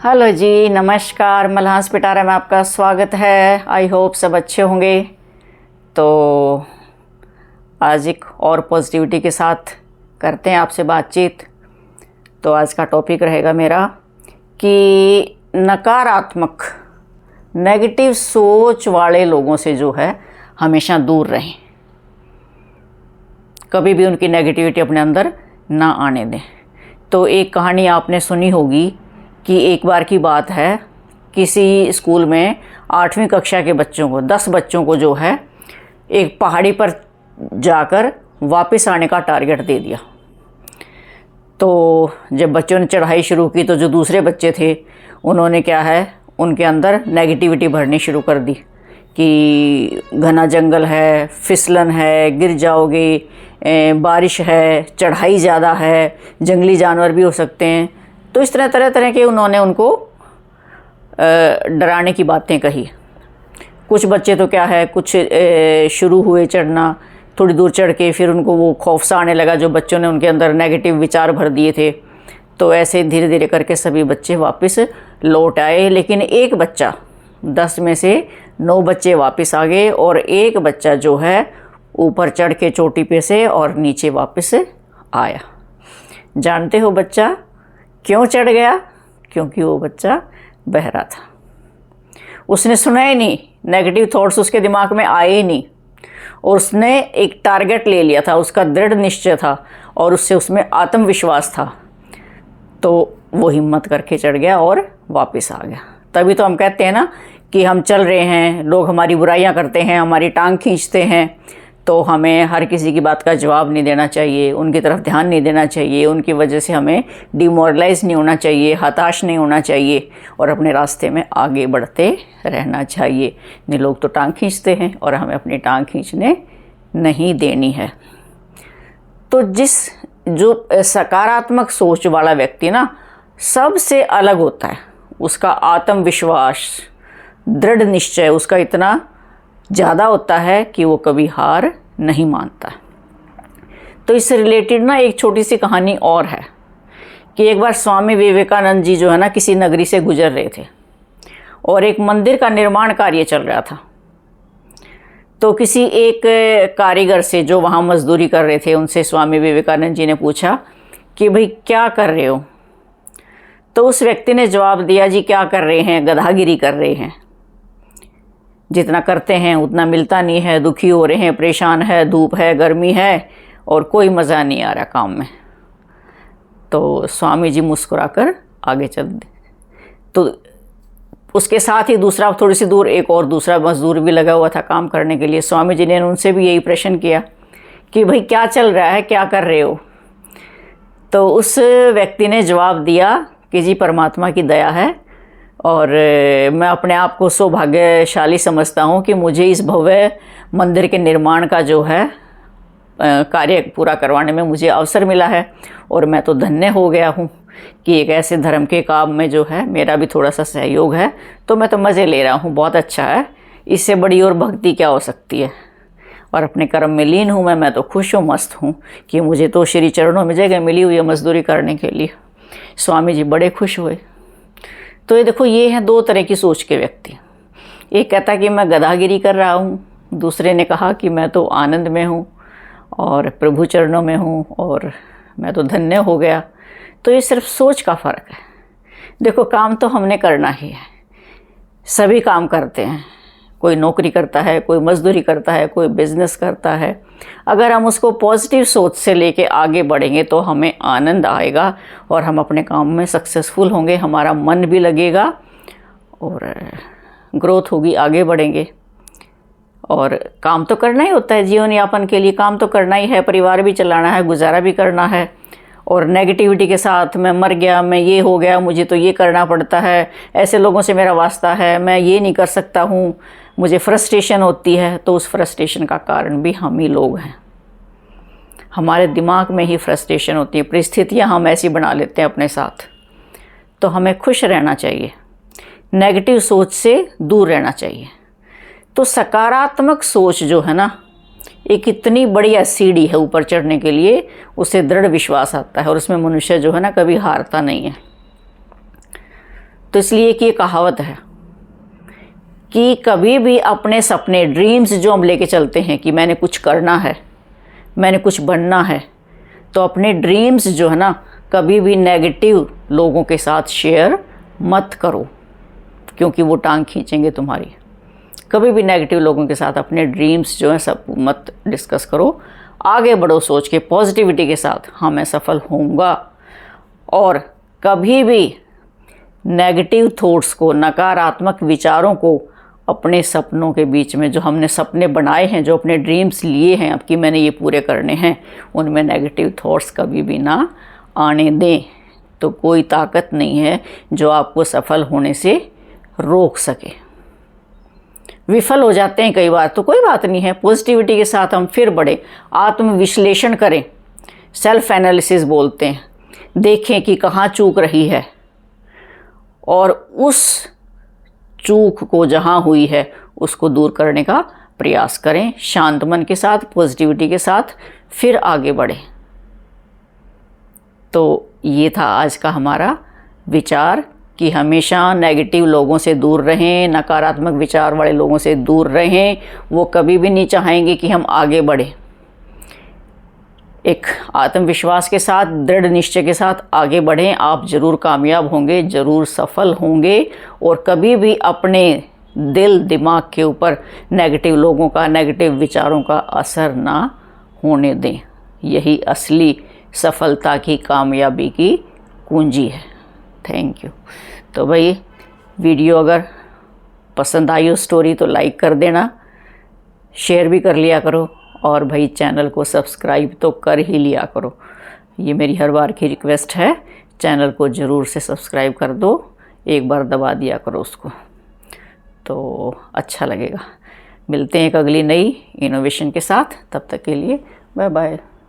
Hello जी, नमस्कार। मलहास पिटारा में आपका स्वागत है। आई होप सब अच्छे होंगे। तो आज एक और पॉजिटिविटी के साथ करते हैं आपसे बातचीत। तो आज का टॉपिक रहेगा मेरा कि नकारात्मक नेगेटिव सोच वाले लोगों से जो है हमेशा दूर रहें, कभी भी उनकी नेगेटिविटी अपने अंदर ना आने दें। तो एक कहानी आपने सुनी होगी कि एक बार की बात है, किसी स्कूल में 8वीं कक्षा के बच्चों को 10 बच्चों को जो है एक पहाड़ी पर जाकर वापस आने का टारगेट दे दिया। तो जब बच्चों ने चढ़ाई शुरू की तो जो दूसरे बच्चे थे उन्होंने क्या है, उनके अंदर नेगेटिविटी भरनी शुरू कर दी कि घना जंगल है, फिसलन है, गिर जाओगे, बारिश है, चढ़ाई ज़्यादा है, जंगली जानवर भी हो सकते हैं। तो इस तरह तरह के उन्होंने उनको डराने की बातें कही। कुछ बच्चे तो क्या है, कुछ शुरू हुए चढ़ना, थोड़ी दूर चढ़ के फिर उनको वो खौफ सा आने लगा जो बच्चों ने उनके अंदर नेगेटिव विचार भर दिए थे। तो ऐसे धीरे धीरे करके सभी बच्चे वापस लौट आए, लेकिन एक बच्चा, 10 में से 9 बच्चे वापस आ गए और एक बच्चा जो है ऊपर चढ़ के चोटी पे से और नीचे वापस आया। जानते हो बच्चा क्यों चढ़ गया? क्योंकि वो बच्चा बहरा था। उसने सुना ही नहीं, नेगेटिव थॉट्स उसके दिमाग में आए ही नहीं, और उसने एक टारगेट ले लिया था, उसका दृढ़ निश्चय था और उससे उसमें आत्मविश्वास था। तो वो हिम्मत करके चढ़ गया और वापस आ गया। तभी तो हम कहते हैं ना कि हम चल रहे हैं, लोग हमारी बुराइयां करते हैं, हमारी टांग खींचते हैं, तो हमें हर किसी की बात का जवाब नहीं देना चाहिए, उनकी तरफ ध्यान नहीं देना चाहिए, उनकी वजह से हमें डिमोरलाइज नहीं होना चाहिए, हताश नहीं होना चाहिए और अपने रास्ते में आगे बढ़ते रहना चाहिए। नहीं, लोग तो टांग खींचते हैं और हमें अपनी टांग खींचने नहीं देनी है। तो जो सकारात्मक सोच वाला व्यक्ति ना सबसे अलग होता है, उसका आत्मविश्वास, दृढ़ निश्चय उसका इतना ज़्यादा होता है कि वो कभी हार नहीं मानता। तो इससे रिलेटेड ना एक छोटी सी कहानी और है कि एक बार स्वामी विवेकानंद जी जो है ना किसी नगरी से गुजर रहे थे और एक मंदिर का निर्माण कार्य चल रहा था। तो किसी एक कारीगर से जो वहाँ मजदूरी कर रहे थे उनसे स्वामी विवेकानंद जी ने पूछा कि भाई क्या कर रहे हो? तो उस व्यक्ति ने जवाब दिया, जी क्या कर रहे हैं, गधागिरी कर रहे हैं, जितना करते हैं उतना मिलता नहीं है, दुखी हो रहे हैं, परेशान है, धूप है, गर्मी है और कोई मज़ा नहीं आ रहा काम में। तो स्वामी जी मुस्कुराकर आगे चल दिए। तो उसके साथ ही दूसरा, थोड़ी सी दूर एक और दूसरा मजदूर भी लगा हुआ था काम करने के लिए। स्वामी जी ने उनसे भी यही प्रश्न किया कि भाई क्या चल रहा है, क्या कर रहे हो? तो उस व्यक्ति ने जवाब दिया कि जी परमात्मा की दया है और मैं अपने आप को सौभाग्यशाली समझता हूँ कि मुझे इस भव्य मंदिर के निर्माण का जो है कार्य पूरा करवाने में मुझे अवसर मिला है और मैं तो धन्य हो गया हूँ कि एक ऐसे धर्म के काम में जो है मेरा भी थोड़ा सा सहयोग है। तो मैं तो मज़े ले रहा हूँ, बहुत अच्छा है, इससे बड़ी और भक्ति क्या हो सकती है। और अपने कर्म में लीन हूँ मैं तो खुश हूँ, मस्त हूँ कि मुझे तो श्री चरणों में जगह मिली हुई है मजदूरी करने के लिए। स्वामी जी बड़े खुश हुए। तो ये देखो, ये हैं 2 तरह की सोच के व्यक्ति। एक कहता कि मैं गधागिरी कर रहा हूँ, दूसरे ने कहा कि मैं तो आनंद में हूँ और प्रभु चरणों में हूँ और मैं तो धन्य हो गया। तो ये सिर्फ सोच का फ़र्क है। देखो, काम तो हमने करना ही है, सभी काम करते हैं, कोई नौकरी करता है, कोई मजदूरी करता है, कोई बिजनेस करता है। अगर हम उसको पॉजिटिव सोच से लेके आगे बढ़ेंगे तो हमें आनंद आएगा और हम अपने काम में सक्सेसफुल होंगे, हमारा मन भी लगेगा और ग्रोथ होगी, आगे बढ़ेंगे। और काम तो करना ही होता है, जीवन यापन के लिए काम तो करना ही है, परिवार भी चलाना है, गुजारा भी करना है। और नेगेटिविटी के साथ मैं मर गया, मैं ये हो गया, मुझे तो ये करना पड़ता है, ऐसे लोगों से मेरा वास्ता है, मैं ये नहीं कर सकता हूँ, मुझे फ्रस्ट्रेशन होती है। तो उस फ्रस्ट्रेशन का कारण भी हम ही लोग हैं, हमारे दिमाग में ही फ्रस्ट्रेशन होती है, परिस्थितियाँ हम ऐसी बना लेते हैं अपने साथ। तो हमें खुश रहना चाहिए, नेगेटिव सोच से दूर रहना चाहिए। तो सकारात्मक सोच जो है ना, एक इतनी बढ़िया सीढ़ी है ऊपर चढ़ने के लिए, उससे दृढ़ विश्वास आता है और उसमें मनुष्य जो है ना कभी हारता नहीं है। तो इसलिए कि ये कहावत है कि कभी भी अपने सपने, ड्रीम्स जो हम लेके चलते हैं कि मैंने कुछ करना है, मैंने कुछ बनना है, तो अपने ड्रीम्स जो है ना कभी भी नेगेटिव लोगों के साथ शेयर मत करो, क्योंकि वो टांग खींचेंगे तुम्हारी। कभी भी नेगेटिव लोगों के साथ अपने ड्रीम्स जो है सब मत डिस्कस करो। आगे बढ़ो सोच के, पॉजिटिविटी के साथ, हाँ मैं सफल होऊंगा। और कभी भी नेगेटिव थॉट्स को, नकारात्मक विचारों को अपने सपनों के बीच में, जो हमने सपने बनाए हैं, जो अपने ड्रीम्स लिए हैं अब कि मैंने ये पूरे करने हैं, उनमें नेगेटिव थॉट्स कभी भी ना आने दें। तो कोई ताकत नहीं है जो आपको सफल होने से रोक सके। विफल हो जाते हैं कई बार तो कोई बात नहीं है, पॉजिटिविटी के साथ हम फिर बढ़े, आत्मविश्लेषण करें, सेल्फ एनालिसिस बोलते हैं, देखें कि कहाँ चूक रही है और उस चूक को जहाँ हुई है उसको दूर करने का प्रयास करें, शांत मन के साथ, पॉजिटिविटी के साथ, फिर आगे बढ़ें। तो ये था आज का हमारा विचार कि हमेशा नेगेटिव लोगों से दूर रहें, नकारात्मक विचार वाले लोगों से दूर रहें। वो कभी भी नहीं चाहेंगे कि हम आगे बढ़ें। एक आत्मविश्वास के साथ, दृढ़ निश्चय के साथ आगे बढ़ें, आप ज़रूर कामयाब होंगे, ज़रूर सफल होंगे। और कभी भी अपने दिल दिमाग के ऊपर नेगेटिव लोगों का, नेगेटिव विचारों का असर ना होने दें। यही असली सफलता की, कामयाबी की कुंजी है। Thank you. तो भाई वीडियो अगर पसंद आई हो, स्टोरी, तो लाइक कर देना, शेयर भी कर लिया करो, और भाई चैनल को सब्सक्राइब तो कर ही लिया करो। ये मेरी हर बार की रिक्वेस्ट है, चैनल को ज़रूर से सब्सक्राइब कर दो, एक बार दबा दिया करो उसको, तो अच्छा लगेगा। मिलते हैं एक अगली नई इनोवेशन के साथ, तब तक के लिए बाय बाय।